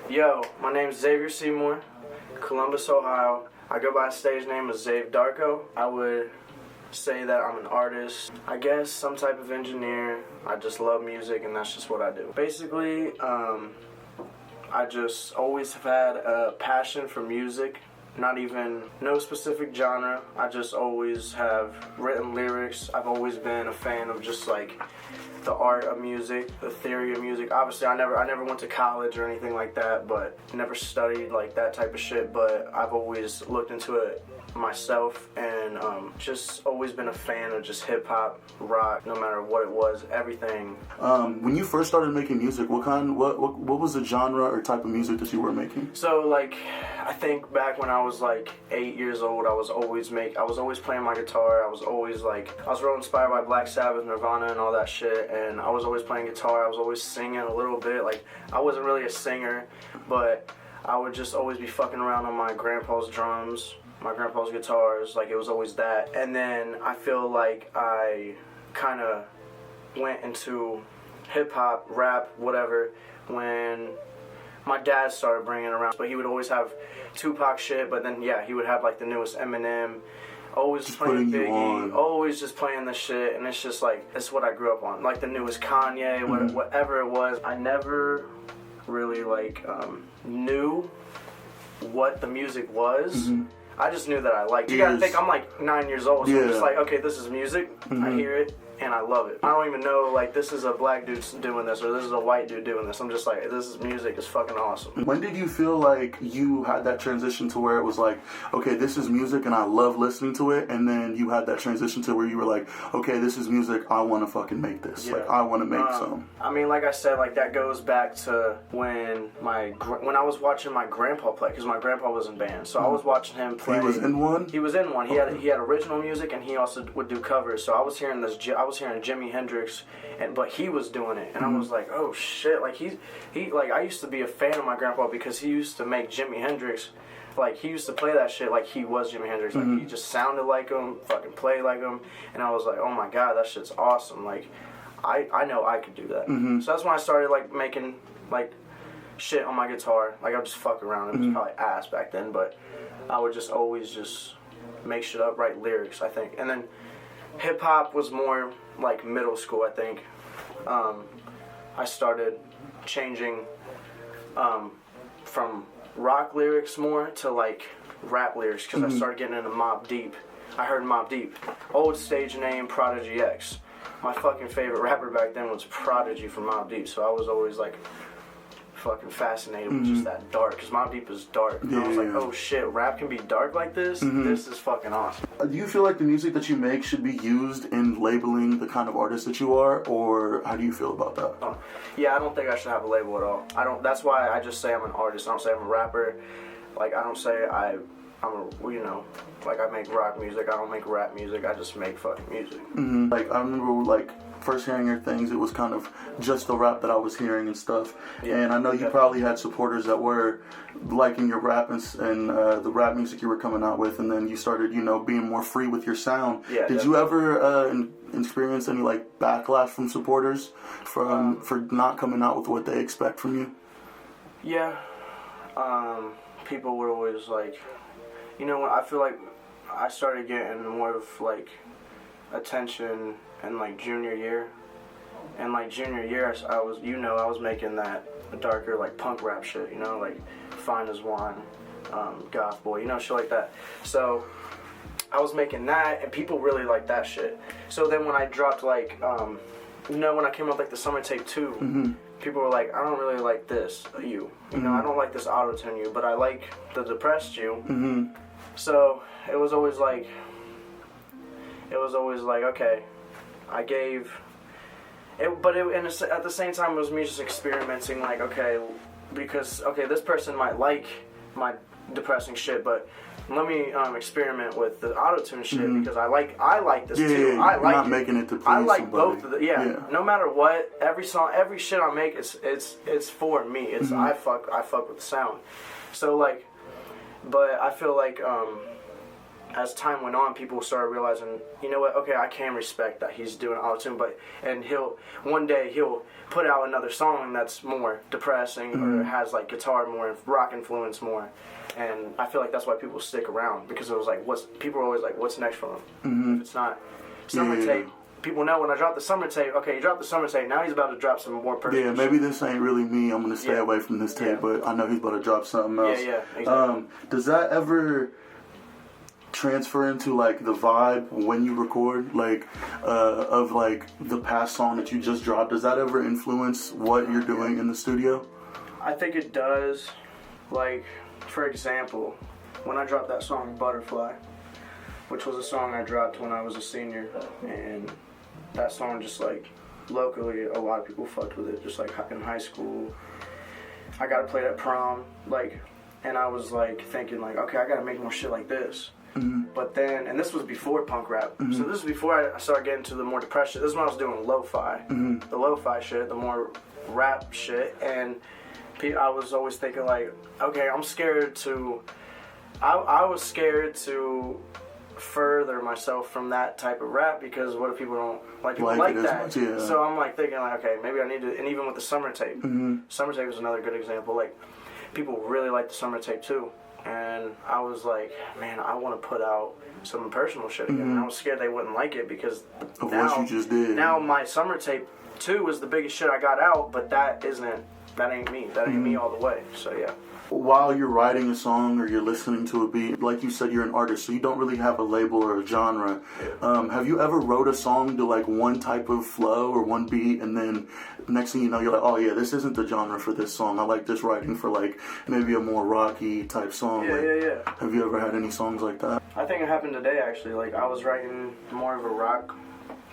Yo, my name's Xavier Seymour, Columbus, Ohio. I go by a stage name of Xav Dvrko. I would say that I'm an artist, I guess some type of engineer. I just love music and that's just what I do. Basically, I just always have had a passion for music. No specific genre. I just always have written lyrics. I've always been a fan of just like the art of music, the theory of music. Obviously, I never went to college or anything like that, but never studied like that type of shit. But I've always looked into it myself and just always been a fan of just hip hop, rock, no matter what it was, everything. When you first started making music, what was the genre or type of music that you were making? So like, I think back when I was like 8 years old, I was always playing my guitar. I was real inspired by Black Sabbath, Nirvana, and all that shit. And I was always playing guitar. I was always singing a little bit. Like, I wasn't really a singer, but I would just always be fucking around on my grandpa's drums, my grandpa's guitars. Like, it was always that. And then I feel like I kind of went into hip hop, rap, whatever, when my dad started bringing it around. But he would always have Tupac shit, but then, yeah, he would have like the newest Eminem. Always just playing Biggie, always just playing this shit, and it's just like, it's what I grew up on. Like the newest Kanye, whatever it was. I never really like knew what the music was. I just knew that I liked it. You gotta think, I'm like 9 years old, so I'm just like, okay, this is music, I hear it, and I love it. I don't even know, like, this is a black dude doing this, or this is a white dude doing this. I'm just like, this is music, it's fucking awesome. When did you feel like you had that transition to where it was like, okay, this is music and I love listening to it, and then you had that transition to where you were like, okay, this is music, I want to fucking make this. Like, I want to make some. I mean, like I said, like, that goes back to when I was watching my grandpa play, because my grandpa was in band, so I was watching him play. He was in one? He was in one. He had original music, and he also would do covers, so I was hearing Jimi Hendrix, but he was doing it, and I was like, oh shit, like he like, I used to be a fan of my grandpa because he used to make Jimi Hendrix, like he used to play that shit like he was Jimi Hendrix, like he just sounded like him, fucking played like him, and I was like, oh my god, that shit's awesome, like I know I could do that. So that's when I started like making like shit on my guitar. Like I would just fuck around. It was probably ass back then, but I would just always just make shit up, write lyrics, I think. And then hip hop was more like middle school, I think. I started changing from rock lyrics more to like rap lyrics because I started getting into Mobb Deep. I heard Mobb Deep. Old stage name Prodigy X. My fucking favorite rapper back then was Prodigy from Mobb Deep, so I was always like fucking fascinated with just that dark, because Mobb Deep is dark. And I was like, oh shit, rap can be dark like this? This is fucking awesome. Do you feel like the music that you make should be used in labeling the kind of artist that you are, or how do you feel about that? Yeah, I don't think I should have a label at all. That's why I just say I'm an artist. I don't say I'm a rapper. Like, I don't say I'm a, you know, like I make rock music. I don't make rap music. I just make fucking music. Like, I remember, like, first hearing your things, it was kind of just the rap that I was hearing and stuff. And I know you probably had supporters that were liking your rap and the rap music you were coming out with, and then you started, you know, being more free with your sound. Did you ever experience any like backlash from supporters for not coming out with what they expect from you? Yeah. People were always like, you know, I feel like I started getting more of like attention in like junior year, and like junior year I was making that darker like punk rap shit, you know, like Fine as Wine, Goth Boy, you know, shit like that. So I was making that, and people really liked that shit. So then when I dropped like you know, when I came out like the Summer Tape 2, people were like, I don't really like this you know, I don't like this auto-tune you, but I like the depressed you. So it was always like, okay, I gave it, but at the same time it was me just experimenting, like, okay, because this person might like my depressing shit, but let me experiment with the auto-tune shit because I like this too. I like not making it to please I like somebody. both of the no matter what, every song, every shit I make, it's for me. It's I fuck with the sound. So like, but I feel like as time went on, people started realizing, you know what, okay, I can respect that he's doing auto-tune, and one day he'll put out another song that's more depressing or has like guitar more, rock influence more. And I feel like that's why people stick around, because it was like, people are always like, what's next for him? If it's not summer tape, people know when I drop the summer tape, okay, you dropped the summer tape, now he's about to drop some more personal shit. Maybe this ain't really me, I'm going to stay away from this tape, but I know he's about to drop something else. Yeah, exactly. Does that ever transfer into like the vibe when you record, like of like the past song that you just dropped? Does that ever influence what you're doing in the studio? I think it does. Like, for example, when I dropped that song Butterfly, which was a song I dropped when I was a senior, and that song just like locally a lot of people fucked with it, just like in high school. I got to play it at prom, like, and I was like thinking like, okay, I got to make more shit like this. But then, and this was before punk rap, so this was before I started getting to the more depression. This is when I was doing lo-fi, the lo-fi shit, the more rap shit, and I was always thinking like, okay, I'm scared to, I was scared to further myself from that type of rap, because what if people don't like that? Much, yeah. So I'm like thinking like, okay, maybe I need to, and even with the summer tape, summer tape is another good example. Like, people really like the summer tape too. And I was like, man, I want to put out some personal shit again. And I was scared they wouldn't like it, because of what you just did. Now my summer tape 2 was the biggest shit I got out, but that ain't me. That ain't me all the way. So yeah. While you're writing a song or you're listening to a beat, like you said, you're an artist, so you don't really have a label or a genre. Have you ever wrote a song to like one type of flow or one beat, and then next thing you know, you're like, oh yeah, this isn't the genre for this song. I like this writing for like maybe a more rocky type song. Yeah. Have you ever had any songs like that? I think it happened today, actually. Like, I was writing more of a rock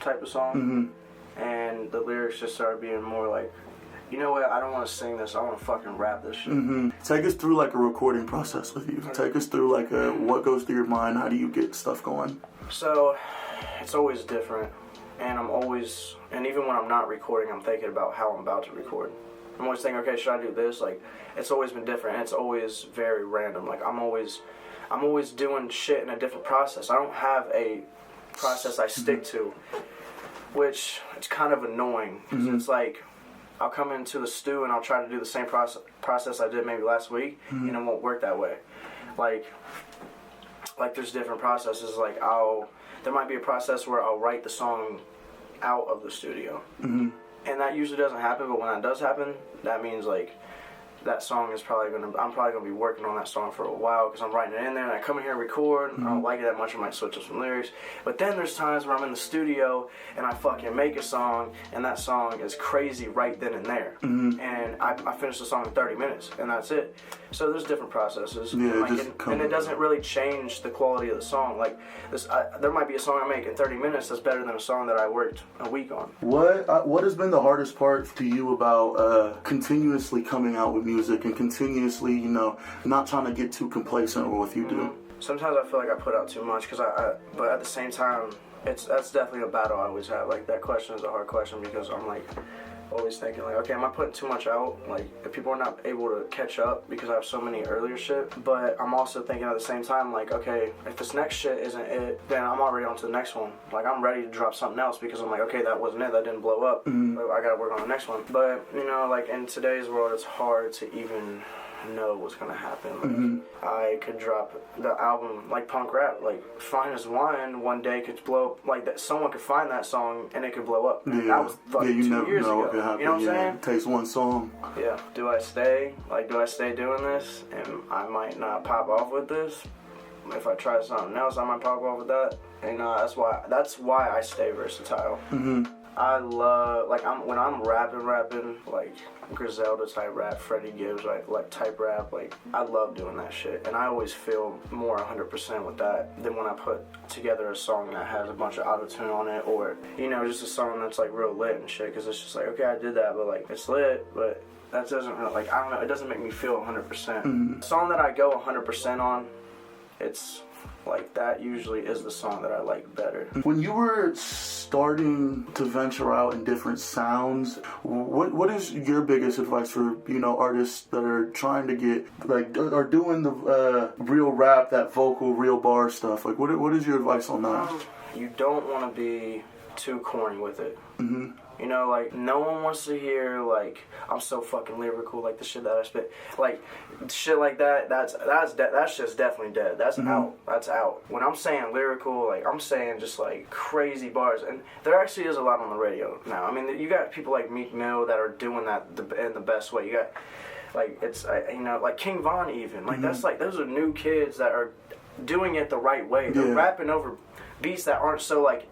type of song, and the lyrics just started being more like, you know what, I don't want to sing this, I want to fucking rap this shit. Take us through like a recording process with you. Take us through like what goes through your mind, how do you get stuff going? So, it's always different, and and even when I'm not recording, I'm thinking about how I'm about to record. I'm always thinking, okay, should I do this? Like, it's always been different, and it's always very random. Like, I'm always doing shit in a different process. I don't have a process I stick to, which it's kind of annoying, because it's like, I'll come into the stew and I'll try to do the same process I did maybe last week, and it won't work that way. Like there's different processes. Like, there might be a process where I'll write the song out of the studio, and that usually doesn't happen. But when that does happen, that means like that song is I'm probably gonna be working on that song for a while, because I'm writing it in there, and I come in here and record, I don't like it that much, I might switch up some lyrics. But then there's times where I'm in the studio and I fucking make a song, and that song is crazy right then and there, and I finish the song in 30 minutes, and that's it. So there's different processes, and it doesn't really change the quality of the song. Like, there might be a song I make in 30 minutes that's better than a song that I worked a week on. What has been the hardest part to you about continuously coming out with music and continuously, not trying to get too complacent with what you do? Sometimes I feel like I put out too much, but at the same time, that's definitely a battle I always have. Like, that question is a hard question, because I'm like always thinking like, okay, am I putting too much out? Like, if people are not able to catch up because I have so many earlier shit. But I'm also thinking at the same time, like, okay, if this next shit isn't it, then I'm already on to the next one. Like, I'm ready to drop something else, because I'm like, okay, that wasn't it, that didn't blow up. I gotta work on the next one. But, like, in today's world, it's hard to even know what's gonna happen. Like, I could drop the album, like punk rap, like Fine as Wine, one day could blow up, like that someone could find that song and it could blow up. Yeah, that was fucking 2 years ago. What happen. You know what I'm saying? It takes one song. Yeah. Do I stay doing this? And I might not pop off with this. If I try something else, I might pop off with that. And that's why I stay versatile. I love, like, when I'm rapping, like Griselda type rap, Freddie Gibbs, like type rap, like, I love doing that shit. And I always feel more 100% with that than when I put together a song that has a bunch of auto-tune on it, or, just a song that's, like, real lit and shit, because it's just like, okay, I did that, but, like, it's lit, but that doesn't really, like, I don't know, it doesn't make me feel 100%. The song that I go 100% on, it's like that usually is the song that I like better. When you were starting to venture out in different sounds, what is your biggest advice for, you know, artists that are trying to get, like, are doing the real rap, that vocal, real bar stuff? Like, what is your advice on that? You don't want to be too corny with it. Mm-hmm. You know, like, no one wants to hear, like, I'm so fucking lyrical, like, the shit that I spit. Like, shit like that, that's just definitely dead. That's out. That's out. When I'm saying lyrical, like, I'm saying just, like, crazy bars. And there actually is a lot on the radio now. I mean, you got people like Meek Mill that are doing that in the best way. You got, like, it's, you know, like King Von even. Like, that's, like, those are new kids that are doing it the right way. They're rapping over beats that aren't so, like,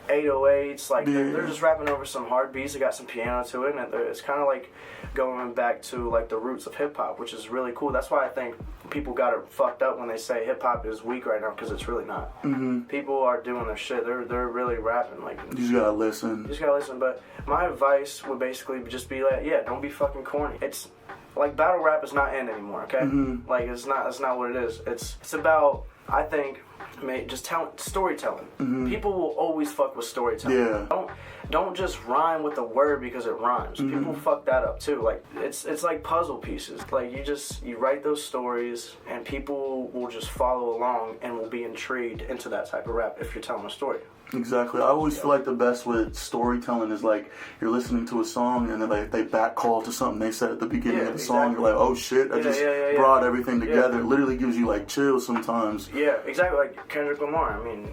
808s, like they're just rapping over some hard beats that got some piano to it, and it's kind of like going back to like the roots of hip hop, which is really cool. That's why I think people got it fucked up when they say hip hop is weak right now, because it's really not. People are doing their shit. They're really rapping. Like, you just gotta listen. But my advice would basically just be like, don't be fucking corny. It's like battle rap is not in anymore. Okay, like it's not what it is. It's about, I think, just storytelling. People will always fuck with storytelling. Don't just rhyme with the word because it rhymes. People fuck that up too. Like, it's like puzzle pieces. Like, you write those stories and people will just follow along and will be intrigued into that type of rap if you're telling a story. Exactly. I always feel like the best with storytelling is like you're listening to a song and then they back call to something they said at the beginning of the song. You're like, oh shit, I just brought everything together. It literally gives you like chills sometimes. Yeah, exactly. Like Kendrick Lamar. I mean,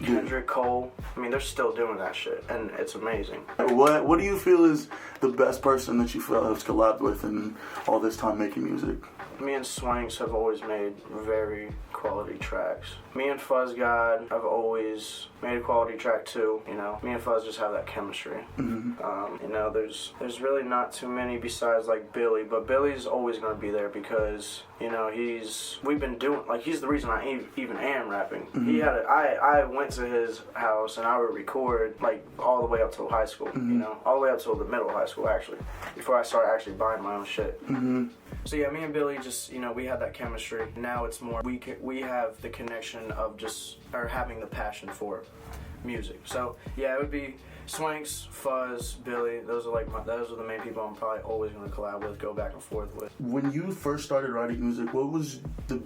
Kendrick Cole. I mean, they're still doing that shit, and it's amazing. What do you feel is the best person that you feel has collabed with in all this time making music? Me and Swanks have always made very quality tracks. Me and Fuzz God have always made a quality track too. You know, me and Fuzz just have that chemistry. You know, there's really not too many besides like Billy, but Billy's always gonna be there because, you know, he's the reason I even am rapping. I went to his house and I would record like all the way up till high school. You know, all the way up till the middle of high school actually, before I started actually buying my own shit. So yeah, me and Billy just, you know, we had that chemistry. Now it's more, we have the connection of having the passion for music. So yeah, it would be Swanks, Fuzz, Billy. Those are the main people I'm probably always going to collab with, go back and forth with. When you first started writing music, who was your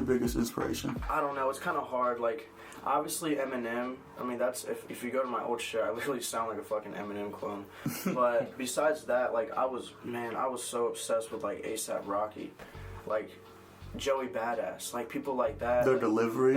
biggest inspiration? I don't know, it's kind of hard. Like, obviously Eminem. I mean, that's if you go to my old shit, I literally sound like a fucking Eminem clone. But besides that, like, I was so obsessed with like A$AP Rocky, like Joey Badass, like people like that. Their like, delivery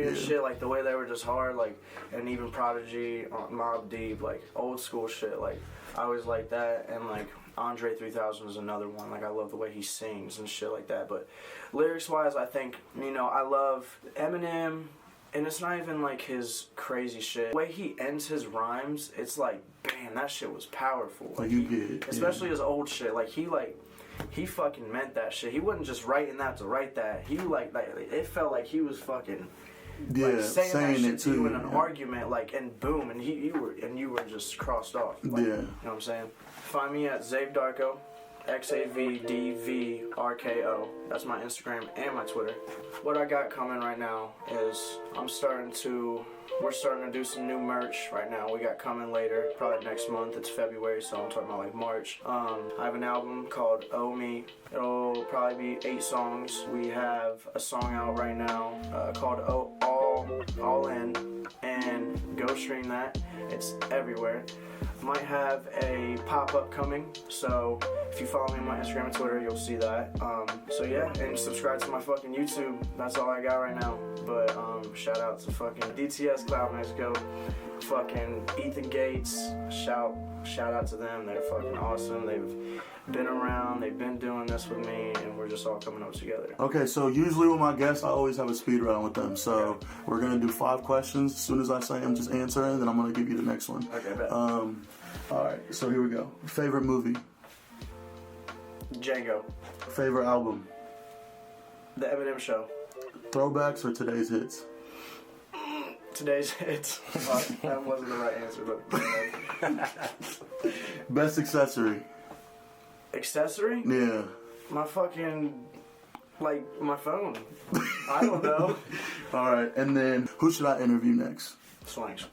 and shit, like the way they were just hard, like, and even Prodigy, Mobb Deep, like old school shit. Like, I always like that, and like Andre 3000 is another one. Like, I love the way he sings and shit like that. But lyrics wise, I think, you know, I love Eminem. And it's not even like his crazy shit. The way he ends his rhymes, it's like, bam, that shit was powerful. Like, you get it. Especially his old shit. Like, he fucking meant that shit. He wasn't just writing that to write that. He like it felt like he was fucking like saying that shit to you in an argument, like, and boom, and you were just crossed off. Like, you know what I'm saying? Find me at Xav Dvrko. XAVDVRKO. That's my Instagram and my Twitter. What I got coming right now is we're starting to do some new merch right now. We got coming later, probably next month. It's February, so I'm talking about like March. I have an album called Oh Me. It'll probably be 8 songs. We have a song out right now called All In, and go stream that. It's everywhere. Might have a pop-up coming, so if you follow me on my Instagram and Twitter, you'll see that. So yeah, and subscribe to my fucking YouTube. That's all I got right now. But shout out to fucking DTS CloudMexiko, fucking Ethan Gates. Shout out to them. They're fucking awesome. They've been around. They've been doing this with me, and we're just all coming up together. Okay, so usually with my guests, I always have a speed round with them. So we're gonna do 5 questions. As soon as I say them, just answer it, and then I'm gonna give you the next one. Okay, bet. All right, so here we go. Favorite movie? Django. Favorite album? The Eminem Show. Throwbacks or today's hits? Today's hits. That wasn't the right answer, but Best accessory? Accessory? Yeah. My fucking Like my phone. I don't know. All right, and then who should I interview next? Swanks.